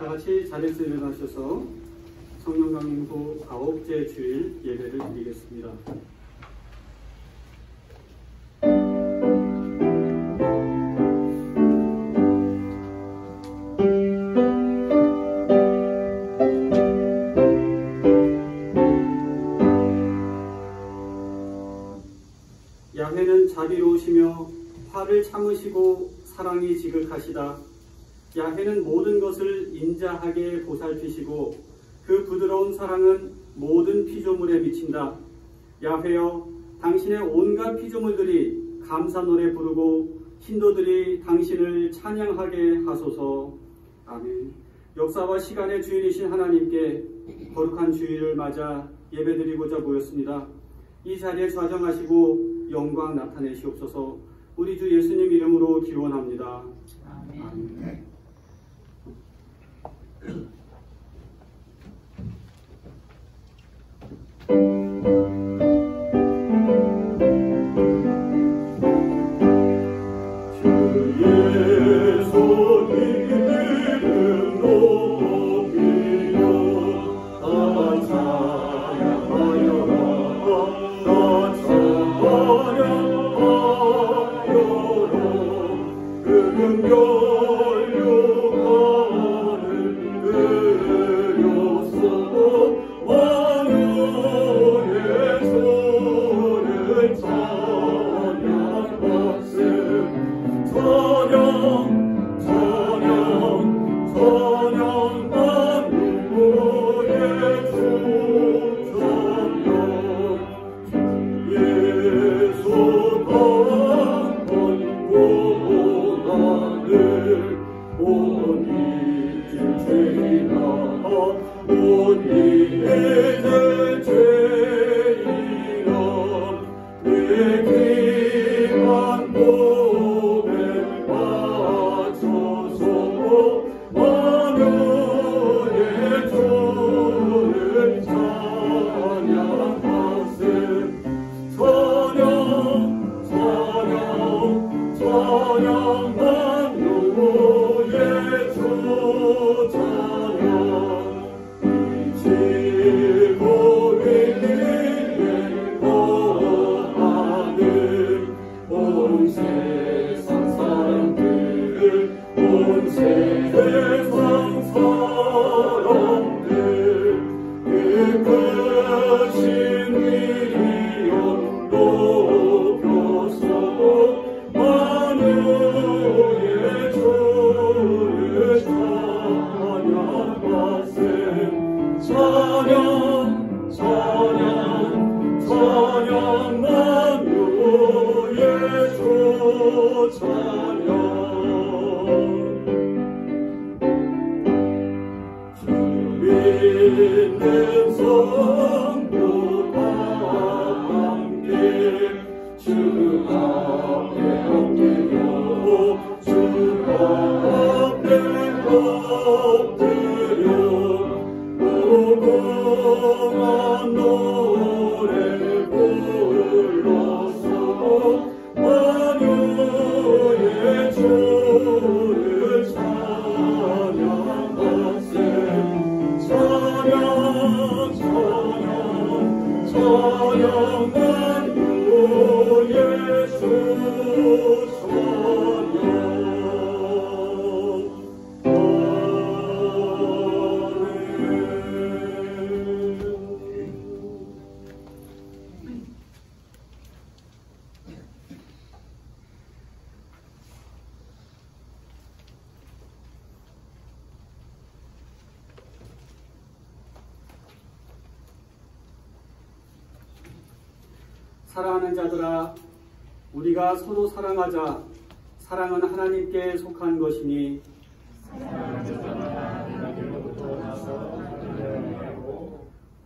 다 같이 자리에서 일어나셔서 성령 강림 후 9째 주일 예배를 드리겠습니다. 야훼는 자비로우시며 화를 참으시고 사랑이 지극하시다. 야훼는 모든 것을 인자하게 보살피시고 그 부드러운 사랑은 모든 피조물에 미친다. 야훼여, 당신의 온갖 피조물들이 감사 노래 부르고 신도들이 당신을 찬양하게 하소서. 아멘. 역사와 시간의 주인이신 하나님께 거룩한 주일을 맞아 예배드리고자 모였습니다. 이 자리에 좌정하시고 영광 나타내시옵소서. 우리 주 예수님 이름으로 기원합니다. 아멘. 사랑하는 자들아, 우리가 서로 사랑하자. 사랑은 하나님께 속한 것이니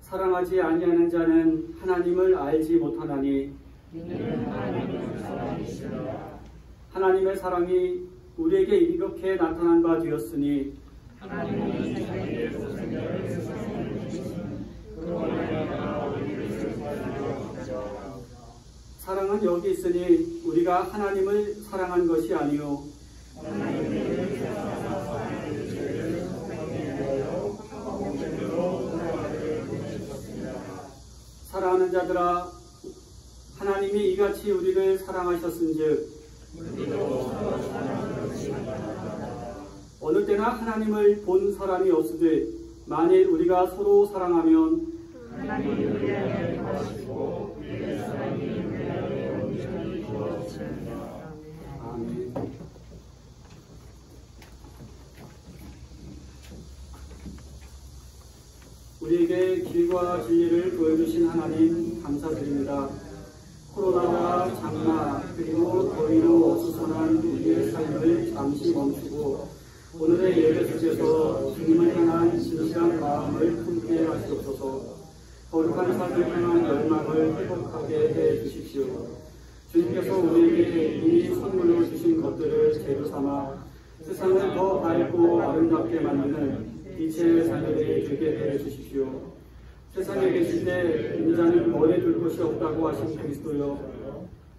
사랑하지 아니하는 자는 하나님을 알지 못하나니 하나님의 사랑이 우리에게 이렇게 나타난 바 되었으니 사랑은 여기 있으니 우리가 하나님을 사랑한 것이 아니요 사랑하는 자들아, 하나님이 이같이 우리를 사랑하셨은즉 어느 때나 하나님을 본 사람이 없으되 만일 우리가 서로 사랑하면 하나님이 우리에게 하시고 우리의 사랑이 우리에게 온전히 이루어집니다. 아멘. 우리에게 길과 진리를 보여주신 하나님 감사드립니다. 코로나와 장마 그리고 더위로 어수선한 우리의 삶을 잠시 멈추고 오늘의 예배 속에서 주님을 향한 진실한 마음을 품게 하시옵소서. 거룩한 삶을 향한 열망을 회복하게 해 주십시오. 주님께서 우리에게 이미 선물로 주신 것들을 재료 삼아 세상을 더 밝고 아름답게 만드는 빛의 삶이 되게 해 주십시오. 세상에 계실 때 인자는 머리 둘 곳이 없다고 하신 그리스도여,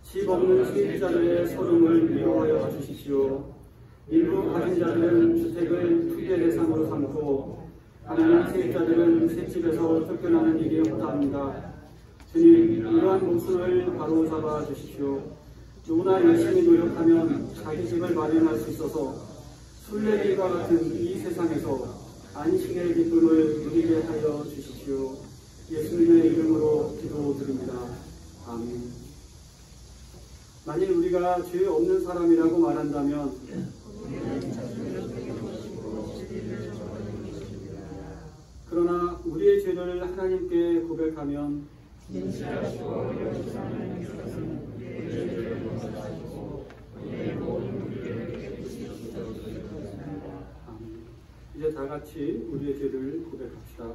집 없는 수입자들의 서름을 위로하여 주십시오. 일부 가진 자들은 주택을 투기 대상으로 삼고 가난한 세입자들은 새집에서 쫓겨나는 일이 허다합니다. 주님, 이러한 모순을 바로잡아 주십시오. 누구나 열심히 노력하면 자기 집을 마련할 수 있어서 순례길과 같은 이 세상에서 안식의 기쁨을 누리게 하여 주십시오. 예수님의 이름으로 기도드립니다. 아멘. 만일 우리가 죄 없는 사람이라고 말한다면 그러나 우리의 죄를 하나님께 고백하면 이제 다 같이 우리의 죄를 고백합시다.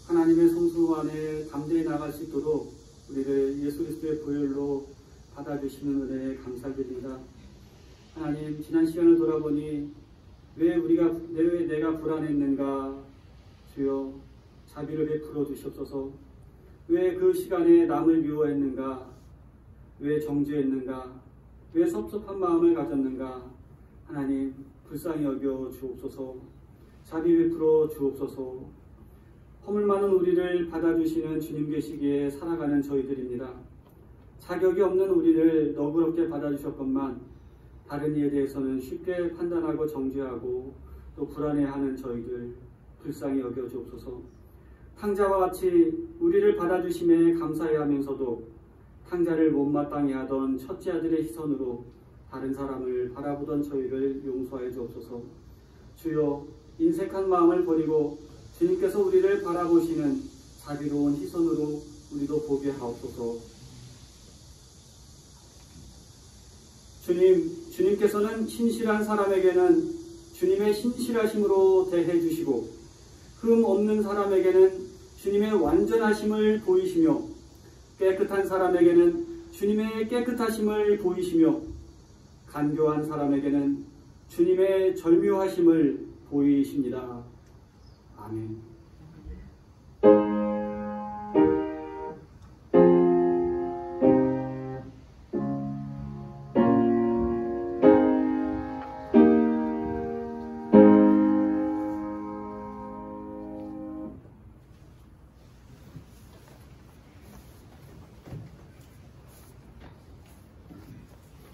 하나님의 성수 안에 담대히 나갈 수 있도록 우리를 예수 그리스도의 보혈로 받아주시는 은혜에 감사드립니다. 하나님, 지난 시간을 돌아보니 왜 내가 불안했는가? 주여 자비를 베풀어 주시옵소서. 왜 그 시간에 남을 미워했는가? 왜 정죄했는가? 왜 섭섭한 마음을 가졌는가? 하나님, 불쌍히 여겨 주옵소서. 자비 베풀어 주옵소서. 허물 많은 우리를 받아주시는 주님 계시기에 살아가는 저희들입니다. 자격이 없는 우리를 너그럽게 받아주셨건만 다른 이에 대해서는 쉽게 판단하고 정죄하고 또 불안해하는 저희들 불쌍히 여겨 주옵소서. 탕자와 같이 우리를 받아주심에 감사해하면서도 탕자를 못마땅해 하던 첫째 아들의 시선으로 다른 사람을 바라보던 저희를 용서하여 주옵소서. 주여, 인색한 마음을 버리고 주님께서 우리를 바라보시는 자비로운 시선으로 우리도 보게 하옵소서. 주님께서는 신실한 사람에게는 주님의 신실하심으로 대해 주시고 흠 없는 사람에게는 주님의 완전하심을 보이시며 깨끗한 사람에게는 주님의 깨끗하심을 보이시며 간교한 사람에게는 주님의 절묘하심을 보이십니다. 아멘.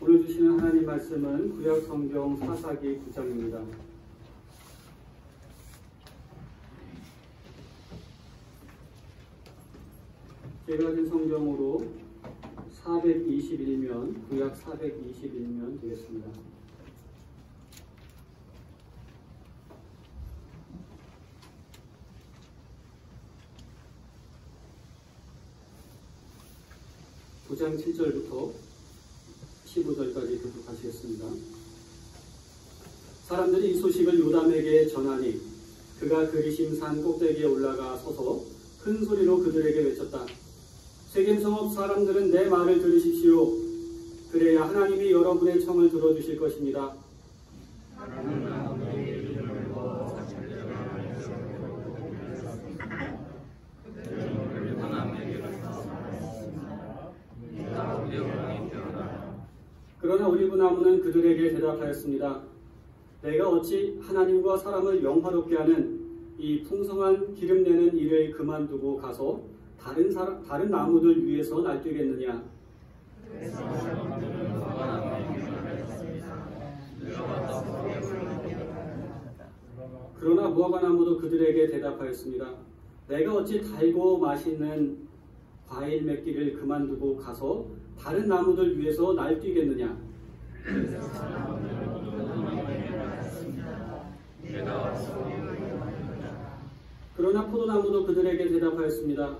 오늘 주시는 하나님 말씀은 구약 성경 사사기 9장입니다. 제가 가진 성경으로 421면, 구약 421면 되겠습니다. (9장 7절부터 15절까지 교독하시겠습니다. 사람들이 이 소식을 요담에게 전하니 그가 그리심 산 꼭대기에 올라가 서서 큰 소리로 그들에게 외쳤다. 세겜 성읍 사람들은 내 말을 들으십시오. 그래야 하나님이 여러분의 청을 들어주실 것입니다. 그러나 올리브나무는 그들에게 대답하였습니다. 내가 어찌 하나님과 사람을 영화롭게 하는 이 풍성한 기름 내는 일을 그만두고 가서 다른 나무들 위에서 날뛰겠느냐? 그러나 무화과 나무도 그들에게 대답하였습니다. 내가 어찌 달고 맛있는 과일 맺기를 그만두고 가서 다른 나무들 위에서 날뛰겠느냐? 그러나 포도나무도 그들에게 대답하였습니다.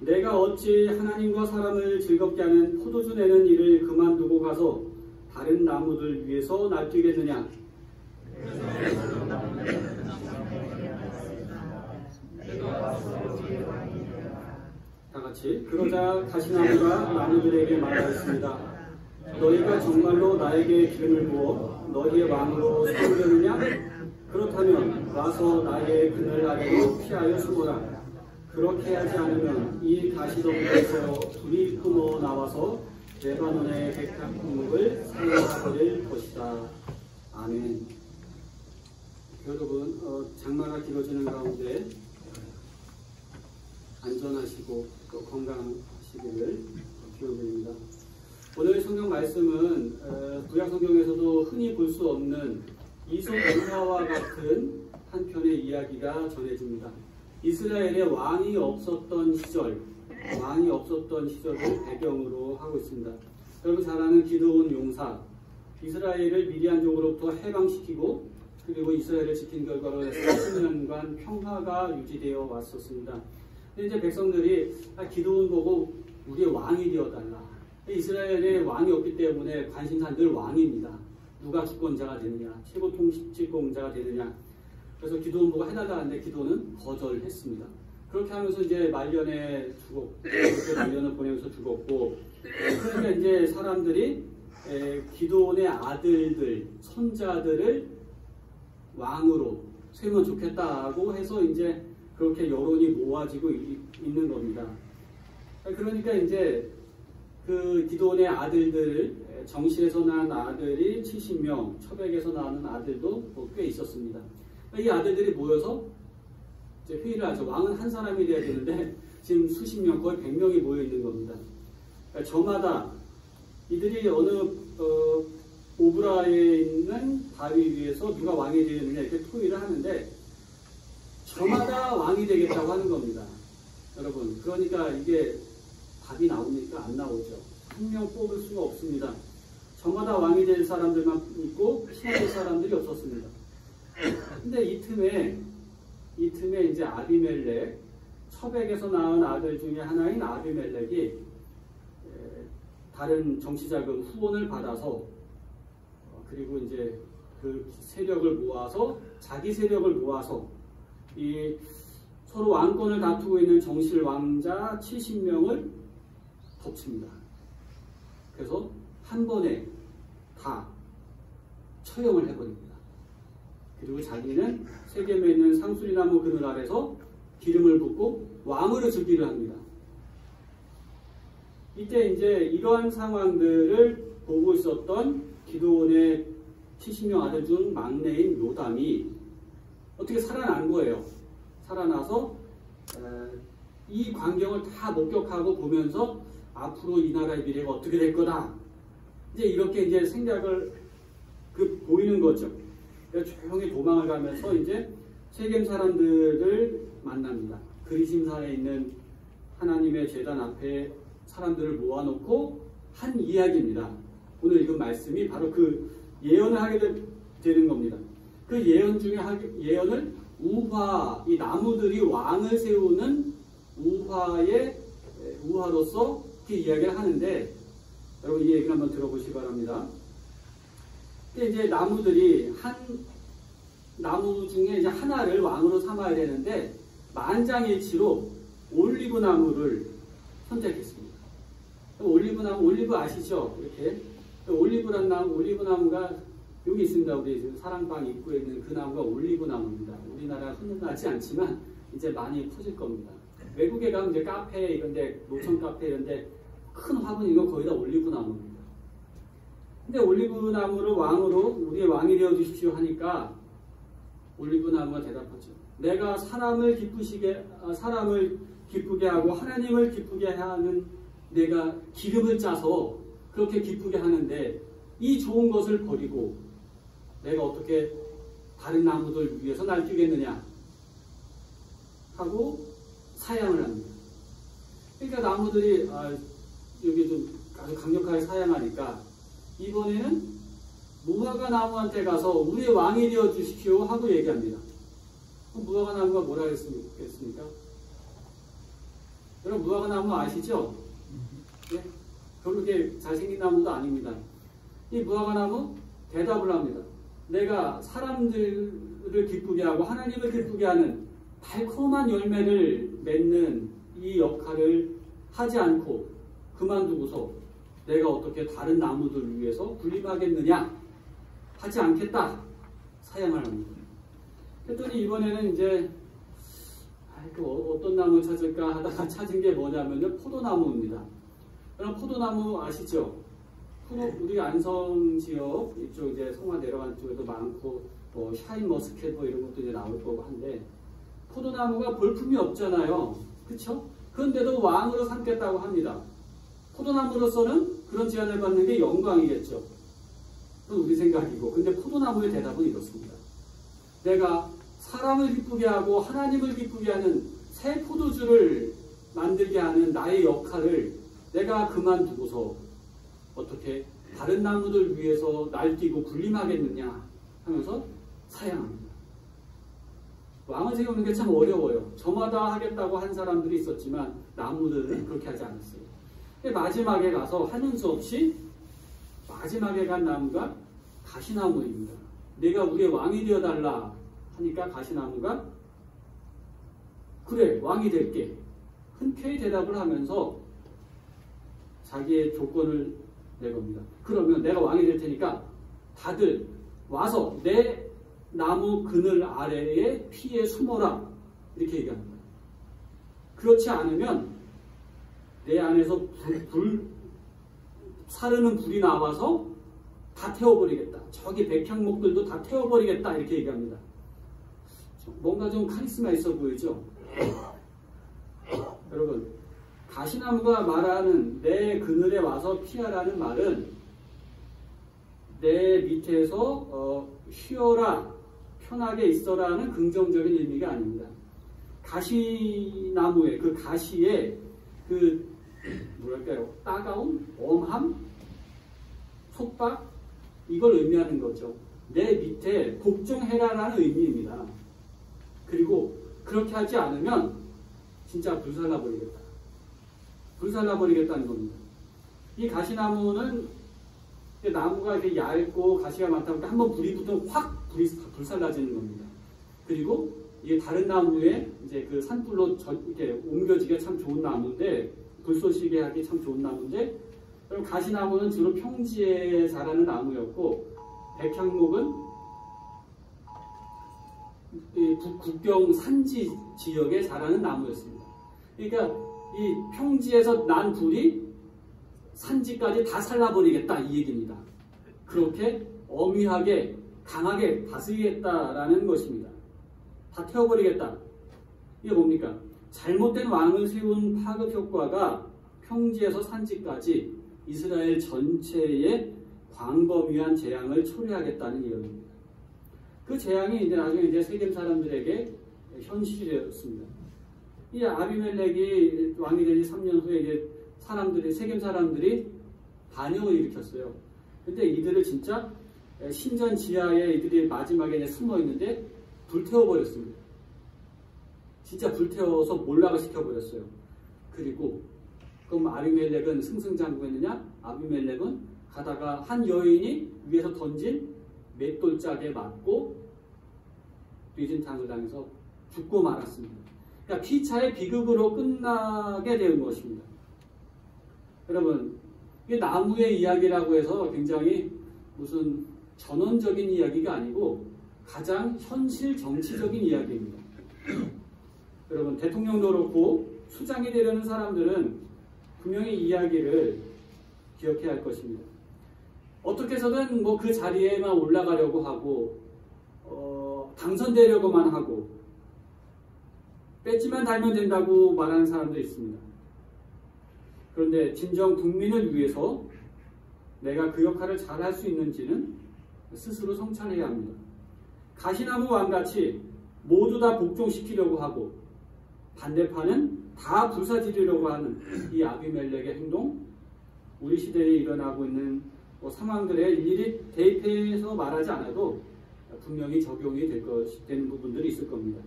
내가 어찌 하나님과 사람을 즐겁게 하는 포도주 내는 일을 그만두고 가서 다른 나무들 위에서 날뛰겠느냐? 다같이 그러자 가시나무가 나무들에게 말하였습니다. 너희가 정말로 나에게 기름을 부어 너희의 왕으로 세우려느냐? 그렇다면 와서 나의 그늘 아래로 피하여 숨어라. 그렇게 하지 않으면 이 가시덤불에서 불이 뿜어 나와서 레바논의 백합목을 사용하버릴 것이다. 아멘. 여러분, 장마가 길어지는 가운데 안전하시고 또 건강하시기를 기원드립니다. 오늘 성경 말씀은 구약 성경에서도 흔히 볼 수 없는 이솝 은화와 같은 한 편의 이야기가 전해집니다. 이스라엘에 왕이 없었던 시절을 배경으로 하고 있습니다. 여러분 잘 아는 기드온 용사, 이스라엘을 미디안족으로부터 해방시키고 그리고 이스라엘을 지킨 결과로 40년간 평화가 유지되어 왔었습니다. 근데 이제 백성들이 기드온 보고 우리의 왕이 되어달라. 이스라엘에 왕이 없기 때문에 관심사는 늘 왕입니다. 누가 주권자가 되느냐, 최고 통치권자가 되느냐. 그래서 기드온 보고 해달라는데 기드온은 거절했습니다. 그렇게 하면서 이제 말년에 죽었고, 그렇게 말년을 보내면서 죽었고, 그러니까 이제 사람들이 기드온의 아들들, 손자들을 왕으로 세우면 좋겠다고 해서 이제 그렇게 여론이 모아지고 있는 겁니다. 그러니까 이제 그 기드온의 아들들, 정실에서 낳은 아들이 70명, 처백에서 낳은 아들도 꽤 있었습니다. 이 아들들이 모여서 이제 회의를 하죠. 왕은 한 사람이 돼야 되는데 지금 수십 명, 거의 100명이 모여 있는 겁니다. 그러니까 저마다 이들이 어느 오브라에 있는 바위 위에서 누가 왕이 되느냐 이렇게 토의를 하는데 저마다 왕이 되겠다고 하는 겁니다. 여러분, 그러니까 이게 답이 나옵니까? 안 나오죠. 한 명 뽑을 수가 없습니다. 저마다 왕이 될 사람들만 있고 신하될 사람들이 없었습니다. 근데 이 틈에 이제 아비멜렉, 처백에서 낳은 아들 중에 하나인 아비멜렉이 다른 정치자금 후원을 받아서 그리고 이제 그 세력을 모아서 자기 세력을 모아서 이 서로 왕권을 다투고 있는 정실 왕자 70명을 덮칩니다. 그래서 한 번에 다 처형을 해버립니다. 그리고 자기는 세겜에 있는 상수리나무 그늘 아래서 기름을 붓고 왕으로 즉위를 합니다. 이때 이제 이러한 상황들을 보고 있었던 기드온의 70명 아들 중 막내인 요담이 어떻게 살아난 거예요. 살아나서 이 광경을 다 목격하고 보면서 앞으로 이 나라의 미래가 어떻게 될 거다. 이제 이렇게 이제 생각을 보이는 거죠. 조용히 도망을 가면서 이제 세겜 사람들을 만납니다. 그리심산에 있는 하나님의 제단 앞에 사람들을 모아놓고 한 이야기입니다. 오늘 읽은 말씀이 바로 그 예언을 하게 되는 겁니다. 그 예언 중에 예언을 우화, 이 나무들이 왕을 세우는 우화로서 이렇게 이야기를 하는데 여러분 이 얘기를 한번 들어보시기 바랍니다. 근데 이제 나무들이 한 나무 중에 이제 하나를 왕으로 삼아야 되는데 만장일치로 올리브 나무를 선택했습니다. 올리브 아시죠? 이렇게 올리브 나무가 여기 있습니다. 우리 사랑방 입구에 있는 그 나무가 올리브 나무입니다. 우리나라 흔하지 않지만 이제 많이 퍼질 겁니다. 외국에 가면 이제 카페 이런데 노천 카페 이런데 큰 화분 이거 거의 다 올리브 나무입니다. 근데 올리브 나무를 왕으로 우리의 왕이 되어 주십시오 하니까 올리브 나무가 대답하죠. 내가 사람을 기쁘게 하고 하나님을 기쁘게 하는 내가 기름을 짜서 그렇게 기쁘게 하는데 이 좋은 것을 버리고 내가 어떻게 다른 나무들 위해서 날뛰겠느냐 하고 사양을 합니다. 그러니까 나무들이 여기 좀 아주 강력하게 사양하니까 이번에는 무화과 나무한테 가서 우리의 왕이 되어 주십시오 하고 얘기합니다. 무화과 나무가 뭐라 했습니까? 여러분 무화과 나무 아시죠? 네? 별로 그렇게 잘생긴 나무도 아닙니다. 이 무화과 나무 대답을 합니다. 내가 사람들을 기쁘게 하고 하나님을 기쁘게 하는 달콤한 열매를 맺는 이 역할을 하지 않고 그만두고서 내가 어떻게 다른 나무들을 위해서 군림하겠느냐 하지 않겠다 사양을 합니다. 그랬더니 이번에는 이제 어떤 나무 찾을까 하다가 찾은 게 뭐냐면요 포도나무입니다. 그럼 포도나무 아시죠? 우리 안성 지역 이쪽 이제 성화 내려간 쪽에도 많고 뭐 샤인머스켓 뭐 이런 것도 이제 나올 거고 한데 포도나무가 볼품이 없잖아요. 그렇죠? 그런데도 왕으로 삼겠다고 합니다. 포도나무로서는 그런 제안을 받는 게 영광이겠죠. 그건 우리 생각이고. 근데 포도나무의 대답은 이렇습니다. 내가 사람을 기쁘게 하고 하나님을 기쁘게 하는 새 포도주를 만들게 하는 나의 역할을 내가 그만두고서 어떻게 다른 나무들 위해서 날뛰고 군림하겠느냐 하면서 사양합니다. 왕을 세우는 게 참 어려워요. 저마다 하겠다고 한 사람들이 있었지만 나무들은 그렇게 하지 않았어요. 마지막에 가서 하는 수 없이 마지막에 간 나무가 가시나무입니다. 내가 우리의 왕이 되어달라 하니까 가시나무가 그래 왕이 될게 흔쾌히 대답을 하면서 자기의 조건을 내겁니다. 그러면 내가 왕이 될 테니까 다들 와서 내 나무 그늘 아래에 피에 숨어라 이렇게 얘기합니다. 그렇지 않으면 내 안에서 사르는 불이 나와서 다 태워버리겠다. 저기 백향목들도 다 태워버리겠다 이렇게 얘기합니다. 뭔가 좀 카리스마 있어 보이죠? 여러분 가시나무가 말하는 내 그늘에 와서 피하라는 말은 내 밑에서 쉬어라 편하게 있어라는 긍정적인 의미가 아닙니다. 가시나무의 그 가시의 그 뭐랄까요 따가움, 엄함, 속박 이걸 의미하는 거죠. 내 밑에 복종해라라는 의미입니다. 그리고 그렇게 하지 않으면 진짜 불살라버리겠다. 불살라버리겠다는 겁니다. 이 가시나무는 나무가 이렇게 얇고 가시가 많다 보니까 한번 불이 붙으면 확 불살라지는 겁니다. 그리고 이게 다른 나무에 이제 그 산불로 이렇게 옮겨지기가 참 좋은 나무인데 불쏘시개 하기 참 좋은 나무인데 그럼 가시나무는 주로 평지에 자라는 나무였고 백향목은 국경 산지 지역에 자라는 나무였습니다. 그러니까 이 평지에서 난 불이 산지까지 다 살라버리겠다 이 얘기입니다. 그렇게 엄위하게 강하게 다스리겠다라는 것입니다. 다 태워버리겠다. 이게 뭡니까? 잘못된 왕을 세운 파급 효과가 평지에서 산지까지 이스라엘 전체에 광범위한 재앙을 초래하겠다는 이야기입니다. 그 재앙이 이제 나중에 이제 세겜 사람들에게 현실이 되었습니다. 이 아비멜렉이 왕이 되지 3년 후에 이제 세겜 사람들이 반역을 일으켰어요. 근데 이들을 진짜 신전 지하에 이들이 마지막에 이제 숨어 있는데 불태워버렸습니다. 진짜 불태워서 몰락을 시켜버렸어요. 그리고 그럼 아비멜렉은 승승장구했느냐? 아비멜렉은 가다가 한 여인이 위에서 던진 맷돌짝에 맞고 뇌진탕을 당해서 죽고 말았습니다. 그러니까 피차의 비극으로 끝나게 된 것입니다. 여러분, 이게 나무의 이야기라고 해서 굉장히 무슨 전원적인 이야기가 아니고 가장 현실 정치적인 이야기입니다. 여러분, 대통령도 그렇고 수장이 되려는 사람들은 분명히 이 이야기를 기억해야 할 것입니다. 어떻게 해서든 뭐 그 자리에만 올라가려고 하고 당선되려고만 하고 배지만 달면 된다고 말하는 사람도 있습니다. 그런데 진정 국민을 위해서 내가 그 역할을 잘 할 수 있는지는 스스로 성찰해야 합니다. 가시나무 왕같이 모두 다 복종시키려고 하고 반대파는 다 불사지르려고 하는 이 아비멜렉의 행동, 우리 시대에 일어나고 있는 상황들에 일일이 대입해서 말하지 않아도 분명히 적용이 되는 부분들이 있을 겁니다.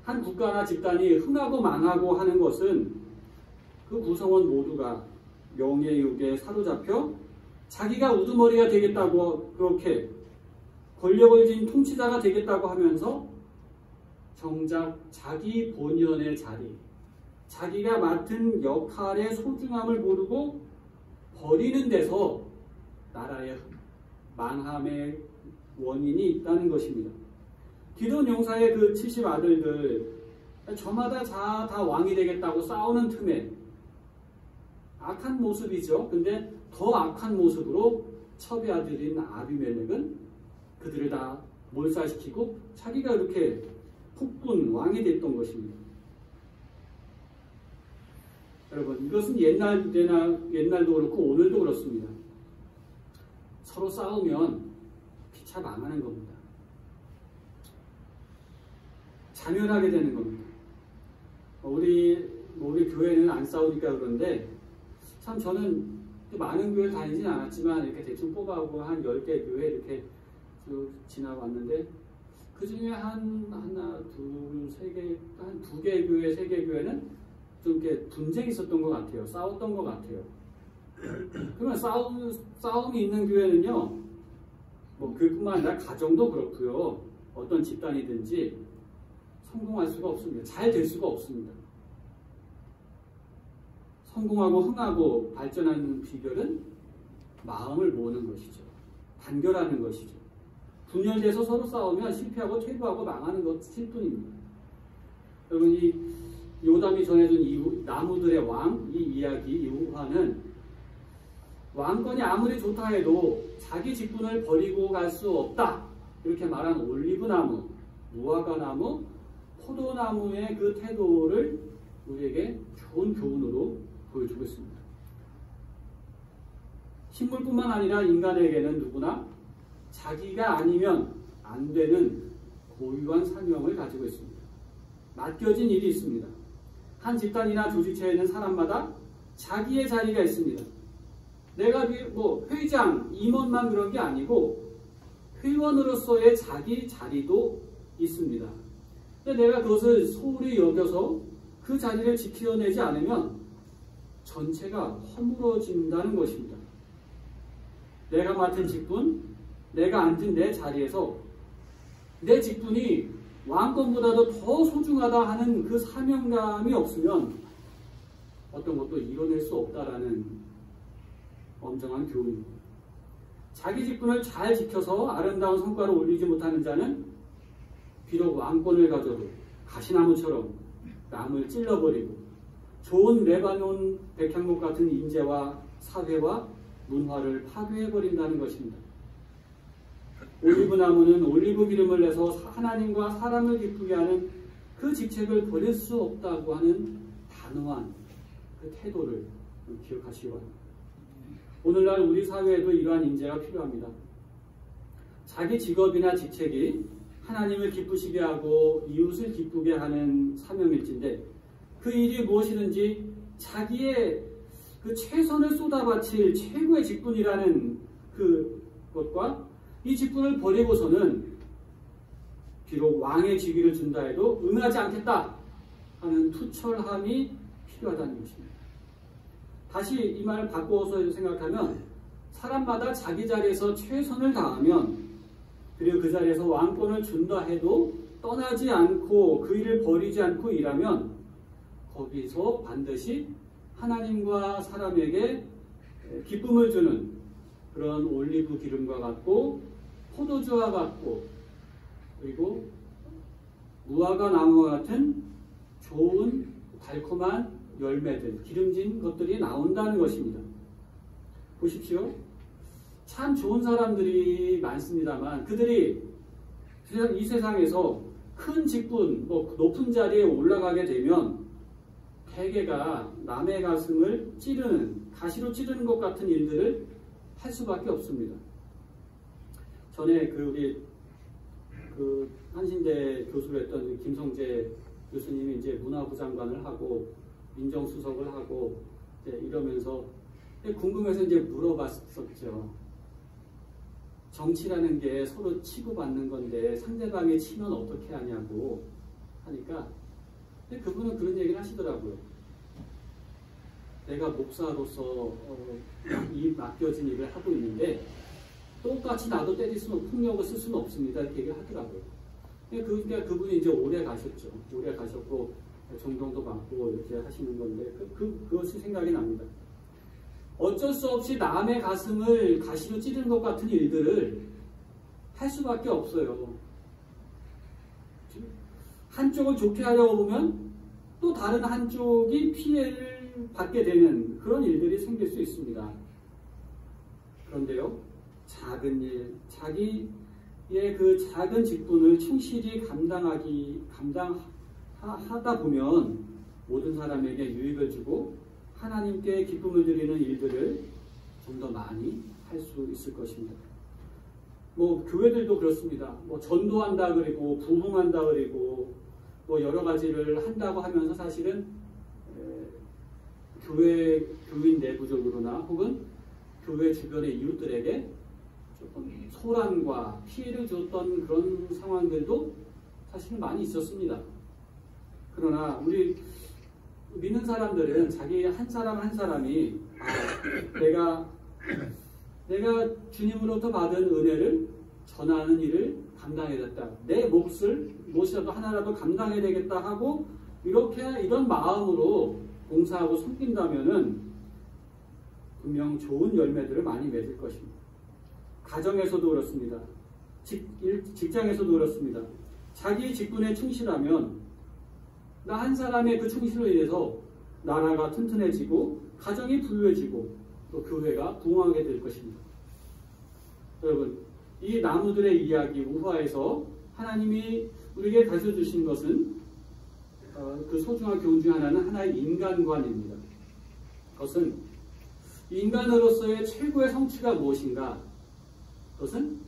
한 국가나 집단이 흥하고 망하고 하는 것은 그 구성원 모두가 명예욕에 사로잡혀 자기가 우두머리가 되겠다고 그렇게 권력을 쥔 통치자가 되겠다고 하면서 정작 자기 본연의 자리, 자기가 맡은 역할의 소중함을 모르고 버리는 데서 나라의 망함의 원인이 있다는 것입니다. 기드온 용사의 그 70 아들들 저마다 다 왕이 되겠다고 싸우는 틈에 악한 모습이죠. 근데 더 악한 모습으로 첩의 아들인 아비멜렉은 그들을 다 몰살시키고 자기가 이렇게 폭군 왕이 됐던 것입니다. 여러분, 이것은 옛날도 그렇고 오늘도 그렇습니다. 서로 싸우면 피차 망하는 겁니다. 자멸하게 되는 겁니다. 우리 교회는 안 싸우니까 그런데 참 저는 많은 교회 다니진 않았지만 이렇게 대충 뽑아오고 한 10개 교회 이렇게 쭉 지나왔는데 그 중에 하나, 둘, 세 개, 한 2개 교회, 3개 교회는 좀 이렇게 분쟁이 있었던 것 같아요. 싸웠던 것 같아요. 그러면 싸움이 있는 교회는요, 뭐 그뿐만 아니라 가정도 그렇고요. 어떤 집단이든지 성공할 수가 없습니다. 잘 될 수가 없습니다. 성공하고 흥하고 발전하는 비결은 마음을 모으는 것이죠. 단결하는 것이죠. 분열돼서 서로 싸우면 실패하고 퇴보하고 망하는 것일 뿐입니다. 여러분, 이 요담이 전해준 나무들의 왕, 이 이야기, 이우화는 왕권이 아무리 좋다 해도 자기 직분을 버리고 갈 수 없다. 이렇게 말한 올리브나무, 무화과나무, 포도나무의 그 태도를 우리에게 좋은 교훈으로 보여주고 있습니다. 식물뿐만 아니라 인간에게는 누구나 자기가 아니면 안 되는 고유한 사명을 가지고 있습니다. 맡겨진 일이 있습니다. 한 집단이나 조직체에 있는 사람마다 자기의 자리가 있습니다. 내가 뭐 회장, 임원만 그런 게 아니고 회원으로서의 자기 자리도 있습니다. 근데 내가 그것을 소홀히 여겨서 그 자리를 지켜내지 않으면 전체가 허물어진다는 것입니다. 내가 맡은 직분, 내가 앉은 내 자리에서 내 직분이 왕권보다도 더 소중하다 하는 그 사명감이 없으면 어떤 것도 이뤄낼 수 없다라는 엄정한 교훈입니다. 자기 직분을 잘 지켜서 아름다운 성과를 올리지 못하는 자는 비록 왕권을 가져도 가시나무처럼 남을 찔러버리고 좋은 레바논 백향목 같은 인재와 사회와 문화를 파괴해버린다는 것입니다. 올리브나무는 올리브 기름을 내서 하나님과 사람을 기쁘게 하는 그 직책을 버릴 수 없다고 하는 단호한 그 태도를 기억하시기 바랍니다. 오늘날 우리 사회에도 이러한 인재가 필요합니다. 자기 직업이나 직책이 하나님을 기쁘시게 하고 이웃을 기쁘게 하는 사명일진데 그 일이 무엇이든지 자기의 그 최선을 쏟아바칠 최고의 직분이라는 그것과 이 직분을 버리고서는 비록 왕의 직위를 준다 해도 응하지 않겠다 하는 투철함이 필요하다는 것입니다. 다시 이 말을 바꾸어서 생각하면 사람마다 자기 자리에서 최선을 다하면 그리고 그 자리에서 왕권을 준다 해도 떠나지 않고 그 일을 버리지 않고 일하면 거기서 반드시 하나님과 사람에게 기쁨을 주는 그런 올리브 기름과 같고 포도주와 같고 그리고 무화과 나무와 같은 좋은 달콤한 열매들, 기름진 것들이 나온다는 것입니다. 보십시오. 참 좋은 사람들이 많습니다만 그들이 이 세상에서 큰 직분, 높은 자리에 올라가게 되면 대개가 남의 가슴을 찌르는, 가시로 찌르는 것 같은 일들을 할 수밖에 없습니다. 전에 우리 한신대 교수를 했던 김성재 교수님이 이제 문화부 장관을 하고 민정수석을 하고 이러면서 궁금해서 이제 물어봤었죠. 정치라는 게 서로 치고받는 건데 상대방이 치면 어떻게 하냐고 하니까 그분은 그런 얘기를 하시더라고요. 내가 목사로서 이 맡겨진 일을 하고 있는데 똑같이 나도 때릴 수는 폭력을 쓸 수는 없습니다. 이렇게 얘기를 하더라고요. 그러니까 그분이 이제 오래 가셨죠. 오래 가셨고 존경도 받고 이렇게 하시는 건데 그것이 생각이 납니다. 어쩔 수 없이 남의 가슴을 가시로 찌르는 것 같은 일들을 할 수밖에 없어요. 한쪽을 좋게 하려고 보면 또 다른 한쪽이 피해를 받게 되는 그런 일들이 생길 수 있습니다. 그런데요, 작은 일, 자기의 그 작은 직분을 충실히 감당하다 보면 모든 사람에게 유익을 주고 하나님께 기쁨을 드리는 일들을 좀 더 많이 할 수 있을 것입니다. 교회들도 그렇습니다. 전도한다 그리고 부흥한다 그리고 여러 가지를 한다고 하면서 사실은 교인 내부적으로나 혹은 교회 주변의 이웃들에게 조금 소란과 피해를 줬던 그런 상황들도 사실은 많이 있었습니다. 그러나 우리 믿는 사람들은 자기 한 사람 한 사람이 내가 주님으로부터 받은 은혜를 전하는 일을 감당해야겠다. 내 몫을 무엇이라도 하나라도 감당해야 되겠다 하고 이런 마음으로 봉사하고 섬긴다면은 분명 좋은 열매들을 많이 맺을 것입니다. 가정에서도 그렇습니다. 직장에서도 그렇습니다. 자기 직분에 충실하면 나 한 사람의 그 충실로 인해서 나라가 튼튼해지고 가정이 부유해지고 또 교회가 부흥하게 될 것입니다. 여러분, 이 나무들의 이야기 우화에서 하나님이 우리에게 가르쳐주신 것은 그 소중한 교훈 중 하나는 하나의 인간관입니다. 그것은 인간으로서의 최고의 성취가 무엇인가? 그것은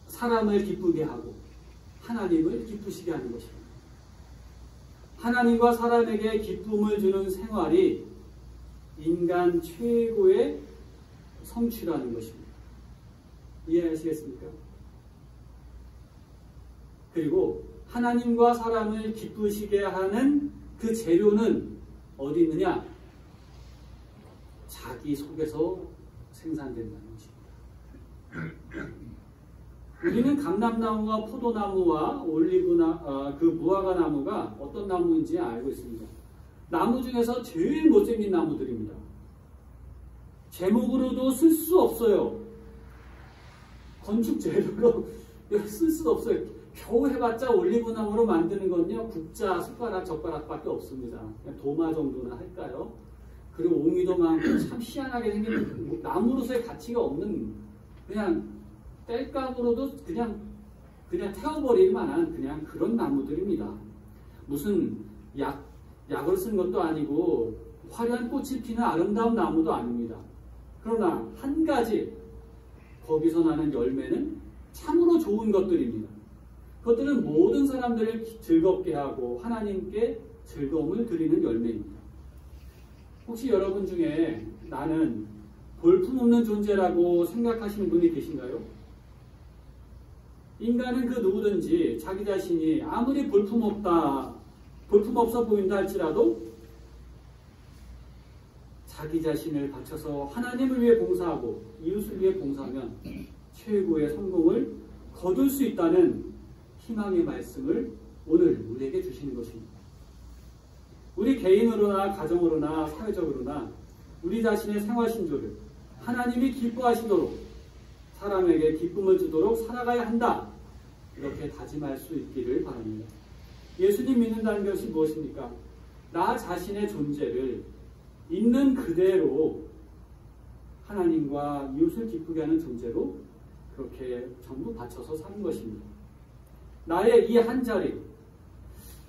사람을 기쁘게 하고 하나님을 기쁘시게 하는 것입니다. 하나님과 사람에게 기쁨을 주는 생활이 인간 최고의 성취라는 것입니다. 이해하시겠습니까? 그리고 하나님과 사람을 기쁘시게 하는 그 재료는 어디 있느냐? 자기 속에서 생산된다는 것입니다. 우리는 감람나무와 포도나무와 그 무화과 나무가 어떤 나무인지 알고 있습니다. 나무 중에서 제일 못생긴 나무들입니다. 제목으로도 쓸 수 없어요. 건축 재료로 쓸 수 없어요. 겨우 해봤자 올리브나무로 만드는 건요, 국자, 숟가락, 젓가락밖에 없습니다. 그냥 도마 정도나 할까요? 그리고 옹이도 많고 참 희한하게 생긴 나무로서의 가치가 없는 그냥 땔감으로도 그냥 태워버릴 만한 그냥 그런 나무들입니다. 무슨 약을 쓴 것도 아니고 화려한 꽃이 피는 아름다운 나무도 아닙니다. 그러나 한 가지 거기서 나는 열매는 참으로 좋은 것들입니다. 그것들은 모든 사람들을 즐겁게 하고 하나님께 즐거움을 드리는 열매입니다. 혹시 여러분 중에 나는 볼품없는 존재라고 생각하시는 분이 계신가요? 인간은 그 누구든지 자기 자신이 아무리 볼품없어 보인다 할지라도 자기 자신을 바쳐서 하나님을 위해 봉사하고 이웃을 위해 봉사하면 최고의 성공을 거둘 수 있다는 희망의 말씀을 오늘 우리에게 주시는 것입니다. 우리 개인으로나 가정으로나 사회적으로나 우리 자신의 생활 신조를 하나님이 기뻐하시도록 사람에게 기쁨을 주도록 살아가야 한다. 이렇게 다짐할 수 있기를 바랍니다. 예수님 믿는다는 것이 무엇입니까? 나 자신의 존재를 있는 그대로 하나님과 이웃을 기쁘게 하는 존재로 그렇게 전부 바쳐서 사는 것입니다. 나의 이 한 자리,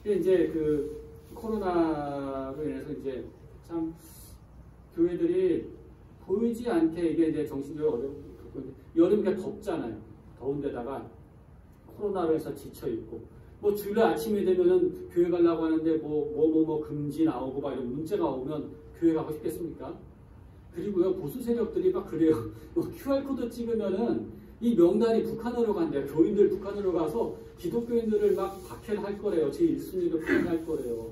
이제 그 코로나로 인해서 이제 참 교회들이 보이지 않게 이게 이제 정신적으로 어렵고 여름에 덥잖아요. 더운데다가 코로나로 해서 지쳐 있고 뭐 주일 아침이 되면은 교회 가려고 하는데 뭐 금지 나오고 막 이런 문제가 오면 교회 가고 싶겠습니까? 그리고요 보수 세력들이 막 그래요. QR코드 찍으면은 이 명단이 북한으로 간대요. 교인들 북한으로 가서 기독교인들을 막 박해할 거래요. 제1순위로 표현할 거래요.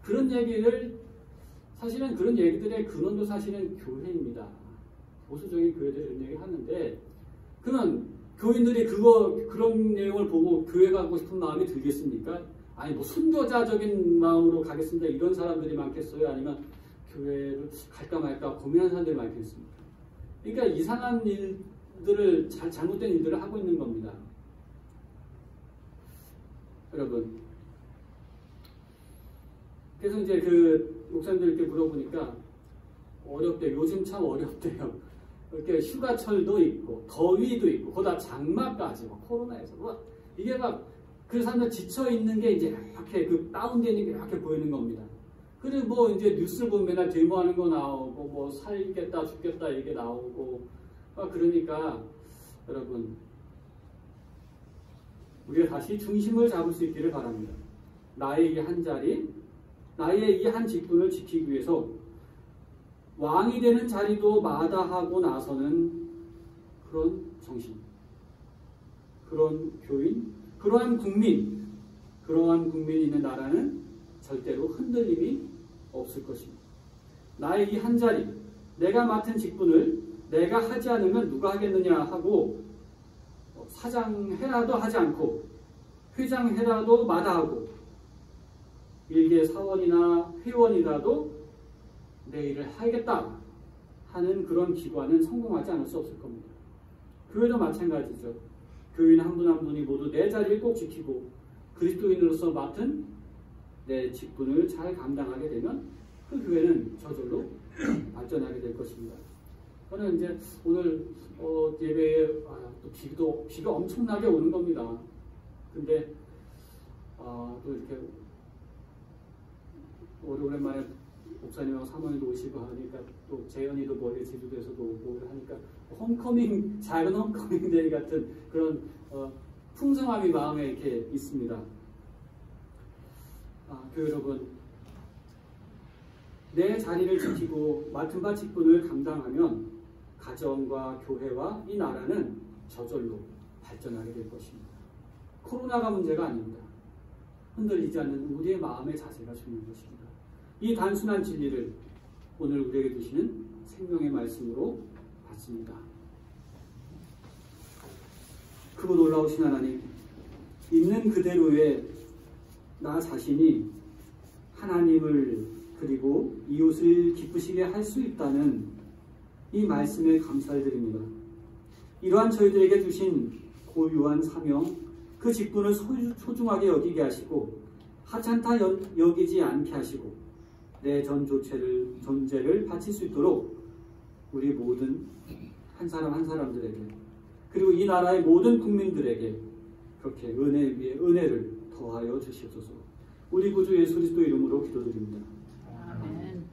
그런 얘기를 사실은 그런 얘기들의 근원도 사실은 교회입니다. 보수적인 교회들이 그런 얘기 하는데 그러면 교인들이 그런 내용을 보고 교회 가고 싶은 마음이 들겠습니까? 아니 뭐 순교자적인 마음으로 가겠습니다. 이런 사람들이 많겠어요? 아니면 교회를 갈까 말까 고민하는 사람들이 많겠습니까? 그러니까 이상한 일들을 잘못된 일들을 하고 있는 겁니다. 여러분. 그래서 이제 그 목사님들께 물어보니까 어렵대요. 요즘 참 어렵대요. 이렇게 휴가철도 있고 더위도 있고 거기다 장마까지 코로나에서 이게 막 그 사람들 지쳐 있는 게 이제 이렇게 그 다운되는 게 이렇게 보이는 겁니다. 그리고 뭐 이제 뉴스 보면 맨날 데모하는 거 나오고 뭐 살겠다 죽겠다 이게 나오고 그러니까 여러분 우리가 다시 중심을 잡을 수 있기를 바랍니다. 나의 이 한 자리, 나의 이 한 직분을 지키기 위해서 왕이 되는 자리도 마다하고 나서는 그런 정신, 그런 교인, 그러한 국민이 있는 나라는 절대로 흔들림이 없을 것입니다. 나의 이 한 자리, 내가 맡은 직분을 내가 하지 않으면 누가 하겠느냐 하고 사장해라도 하지 않고 회장해라도 마다하고 일개 사원이나 회원이라도 내 일을 하겠다 하는 그런 기관은 성공하지 않을 수 없을 겁니다. 교회도 마찬가지죠. 교인 한 분 한 분이 모두 내 자리를 꼭 지키고 그리스도인으로서 맡은 내 직분을 잘 감당하게 되면 그 교회는 저절로 발전하게 될 것입니다. 저는 이제 오늘 예배에 또 비가 엄청나게 오는 겁니다. 근데 또 이렇게 오랜만에 목사님하고 사모님도 오시고 하니까 또 재현이도 머리에 제주도에서도 오고 하니까 작은 홈커밍 데이 같은 그런 풍성함이 마음에 이렇게 있습니다. 교회 여러분, 내 자리를 지키고 맡은 바 직분을 감당하면 가정과 교회와 이 나라는 저절로 발전하게 될 것입니다. 코로나가 문제가 아닙니다. 흔들리지 않는 우리의 마음의 자세가 중요한 것입니다. 이 단순한 진리를 오늘 우리에게 주시는 생명의 말씀으로 받습니다. 크고 놀라우신 하나님, 있는 그대로의 나 자신이 하나님을 그리고 이웃을 기쁘시게 할 수 있다는 이 말씀에 감사를 드립니다. 이러한 저희들에게 주신 고유한 사명, 그 직분을 소중하게 여기게 하시고 하찮다 여기지 않게 하시고 내 전 존재를 바칠 수 있도록 우리 모든 한 사람 한 사람들에게 그리고 이 나라의 모든 국민들에게 그렇게 은혜 위에 은혜를 더하여 주시옵소서. 우리 구주 예수 그리스도 이름으로 기도드립니다. 아멘.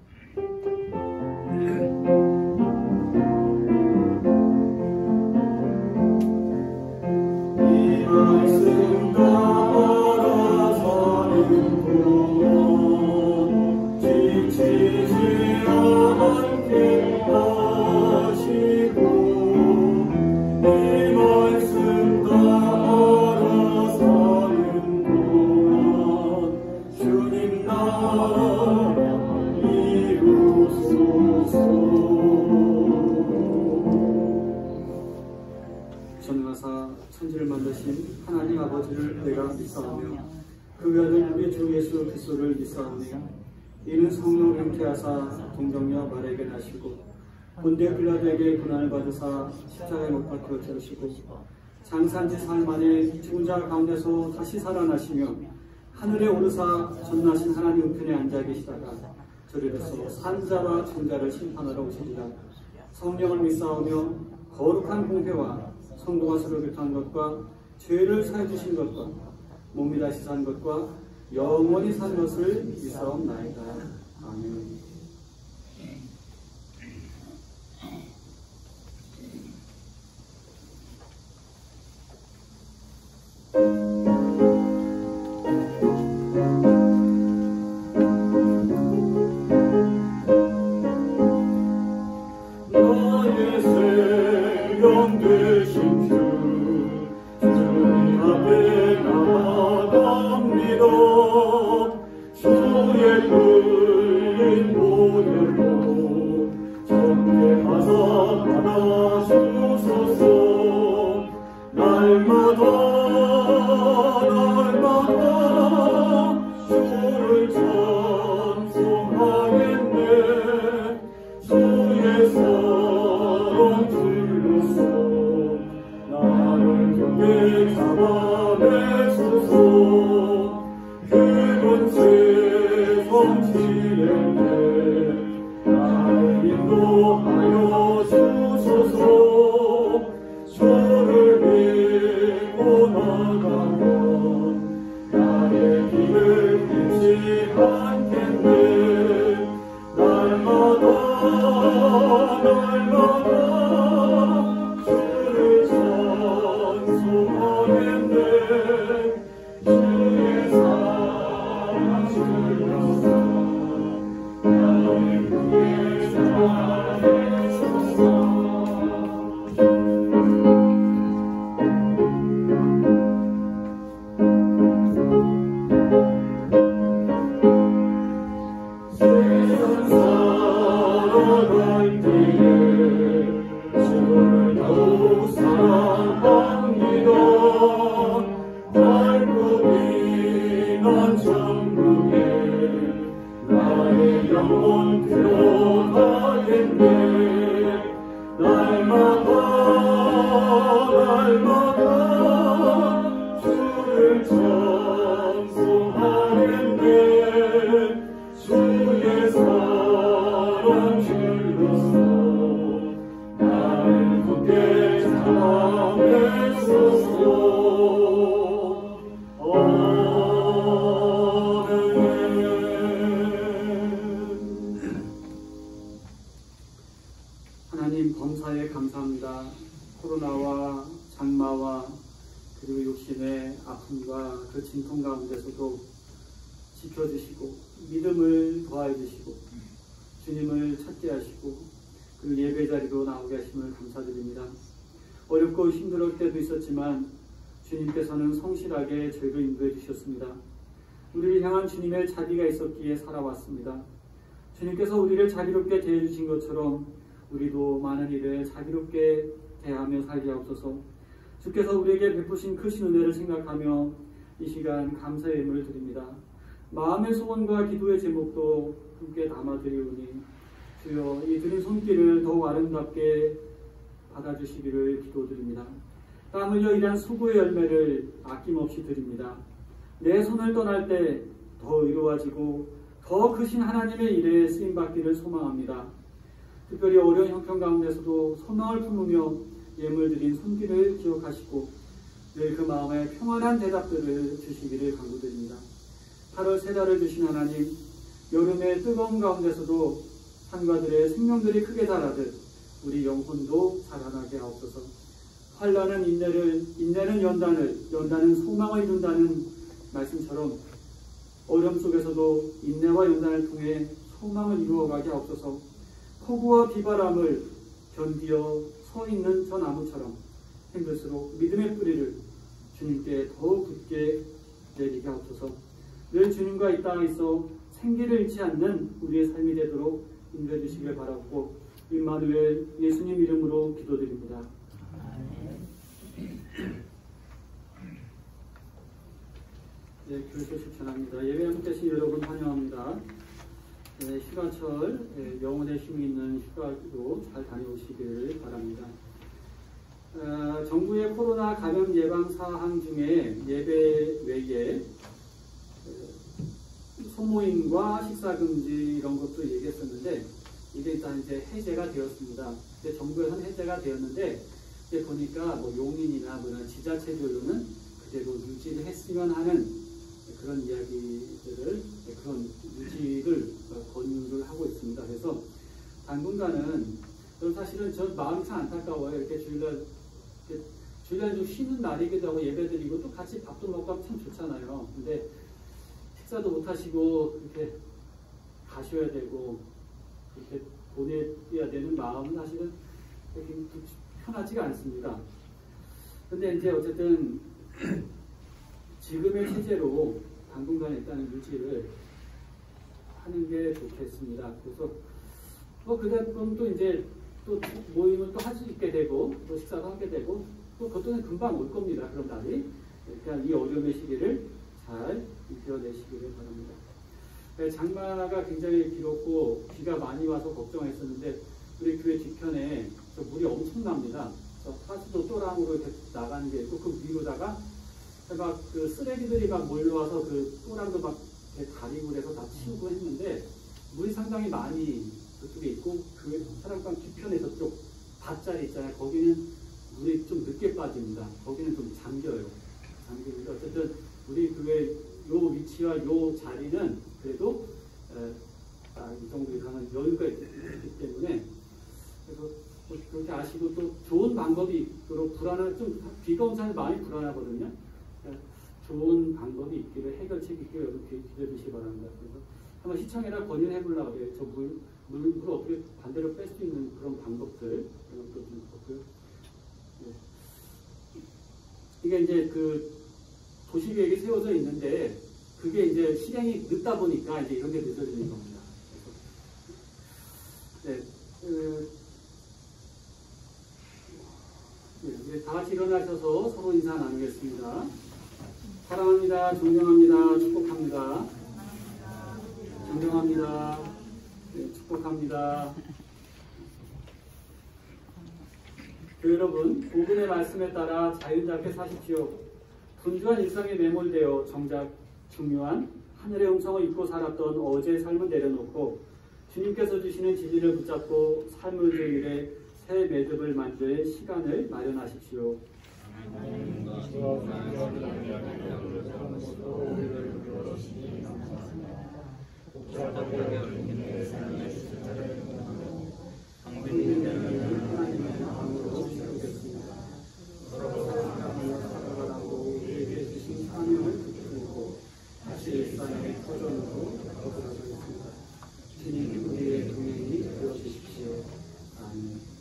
이 말씀 따라서는 분 지치지 않게 하시고 이 말씀 따라서는 분 주님 나라 이루소서. 우리를 만드신 하나님 아버지를 내가 믿사오며 그 외아들 우리 주 예수 그리스도를 믿사오며 이는 성령을 잉태하사 동정녀 마리아에게 나시고 본데 빌라도에게 고난을 받으사 십자가에 못 박혀 죽으시고 장사한지 사흘 만에 죽은 자 가운데서 다시 살아나시며 하늘에 오르사 전나신 하나님 우편에 앉아 계시다가 저리로서 산자와 정자를 심판하러 오시리라. 성령을 믿사오며 거룩한 공회와 성도가 서로 교통한 것과 죄를 사해 주신 것과 몸이 다시 산 것과 영원히 산 것을 믿사옵나이다. 아멘. 하나님 범사에 감사합니다. 코로나와 장마와 그리고 육신의 아픔과 그 진통 가운데서도 지켜주시고 믿음을 더하여 주시고 주님을 찾게 하시고 그 예배 자리로 나오게 하심을 감사드립니다. 어렵고 힘들 때도 있었지만 주님께서는 성실하게 저희를 인도해 주셨습니다. 우리를 향한 주님의 자비가 있었기에 살아왔습니다. 주님께서 우리를 자비롭게 대해주신 것처럼 우리도 많은 일에 자비롭게 대하며 살게 하옵소서. 주께서 우리에게 베푸신 크신 은혜를 생각하며 이 시간 감사의 예물을 드립니다. 마음의 소원과 기도의 제목도 함께 담아드리오니 주여 이 드린 손길을 더욱 아름답게 받아주시기를 기도드립니다. 땀 흘려 일한 수고의 열매를 아낌없이 드립니다. 내 손을 떠날 때 더 의로워지고 더 크신 하나님의 일에 쓰임받기를 소망합니다. 특별히 어려운 형편 가운데서도 소망을 품으며 예물 드린 손길을 기억하시고 늘 그 마음에 평안한 대답들을 주시기를 간구드립니다. 8월 세 달을 주신 하나님, 여름의 뜨거운 가운데서도 산과들의 생명들이 크게 자라듯 우리 영혼도 자라나게 하옵소서. 환난은 인내는 연단은 소망을 이룬다는 말씀처럼 어려움 속에서도 인내와 연단을 통해 소망을 이루어가게 하옵소서. 폭우와 비바람을 견디어 서 있는 저 나무처럼 힘들수록 믿음의 뿌리를 주님께 더욱 굳게 내리게 하옵소서. 늘 주님과 이 땅에 있어 생기를 잃지 않는 우리의 삶이 되도록 인도해 주시길 바라고 임마누엘 예수님 이름으로 기도드립니다. 네, 교회 소식 전합니다. 예배 함께하신 여러분 환영합니다. 네, 휴가철, 영혼의 힘이 있는 휴가로 잘 다녀오시길 바랍니다. 정부의 코로나 감염 예방 사항 중에 예배 외에 소모임과 식사 금지 이런 것도 얘기했었는데 이게 일단 이제 해제가 되었습니다. 근데 정부에서는 해제가 되었는데 이제 보니까 뭐 용인이나 뭐나 지자체별로는 그대로 유지를 했으면 하는 그런 이야기들을 그런 유지를 권유를 하고 있습니다. 그래서 당분간은 저는 사실은 저 마음이 참 안타까워요. 이렇게 주일날 좀 쉬는 날이기도 하고 예배드리고 또 같이 밥도 먹고 하면 참 좋잖아요. 근데 식사도 못 하시고 이렇게 가셔야 되고 이렇게 보내야 되는 마음은 사실은 편하지가 않습니다. 근데 이제 어쨌든 지금의 체제로 당분간 일단은 유지를 하는 게 좋겠습니다. 그래서 뭐 그다음 또 이제 또 모임을 또 할 수 있게 되고 또 식사도 하게 되고 또 그것도 금방 올 겁니다. 그런 날이. 그러니까 이 어려움의 시기를 잘 이겨내시기를 바랍니다. 장마가 굉장히 길었고 비가 많이 와서 걱정했었는데 우리 교회 뒤편에 물이 엄청납니다. 하수도 또랑으로 이렇게 나가는 게 있고 그 위로다가 막 그 쓰레기들이 막 몰려와서 그 또랑도 막 가리고 그래서 다 치우고 했는데 물이 상당히 많이 그쪽에 있고 그 사랑방 뒤편에 저쪽 밭자리 있잖아요. 거기는 물이 좀 늦게 빠집니다. 거기는 좀 잠겨요. 잠기는데 어쨌든 우리 교회 요 위치와 요 자리는 그래도 이 정도 이상은 여유가 있기 때문에 그래서 그렇게 아시고 또 좋은 방법이 있도록 좀 비가 온 차는 많이 불안하거든요. 좋은 방법이 있기를 해결책 있기를 여러분 기대해 주시기 바랍니다. 그래서 한번 시청해라 권유해 보려고 그래요. 저 물을 어떻게 반대로 뺄 수 있는 그런 방법들 이런 것도 좀 있고요. 네. 이게 이제 그 도시계획이 세워져 있는데 그게 이제 실행이 늦다 보니까 이제 이런 게 늦어지는 겁니다. 네. 네, 다 같이 일어나셔서 서로 인사 나누겠습니다. 사랑합니다. 존경합니다. 축복합니다. 존경합니다. 네, 축복합니다. 교회 여러분, 복음의 말씀에 따라 자연스럽게 사십시오. 분주한 일상에 매몰되어 정작 중요한 하늘의 음성을 잊고 살았던 어제의 삶을 내려놓고 주님께서 주시는 진리를 붙잡고 삶의 조율에 새 매듭을 만들 시간을 마련하십시오. 주님 우리의 동행이 되어주십시오. 아멘.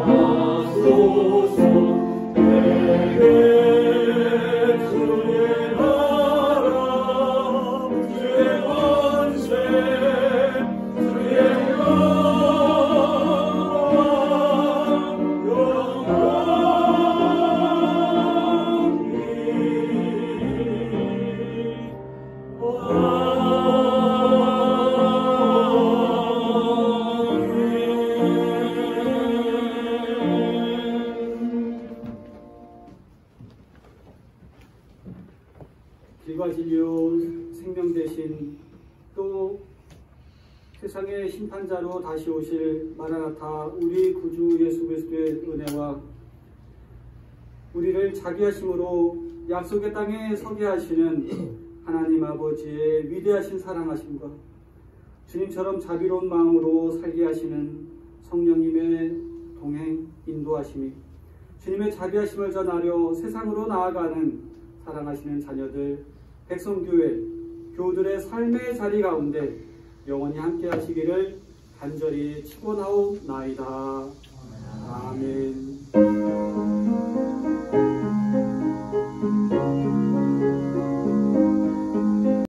하소서 내게 길과 진리요 생명 되신 또 세상의 심판자로 다시 오실 마라나타 우리 구주 예수 그리스도의 은혜와 우리를 자비하심으로 약속의 땅에 서게 하시는 하나님 아버지의 위대하신 사랑하심과 주님처럼 자비로운 마음으로 살게 하시는 성령님의 동행 인도하심이 주님의 자비하심을 전하려 세상으로 나아가는 사랑하시는 자녀들 백성교회 교우들의 삶의 자리 가운데 영원히 함께 하시기를 간절히 축원하옵나이다. 아멘.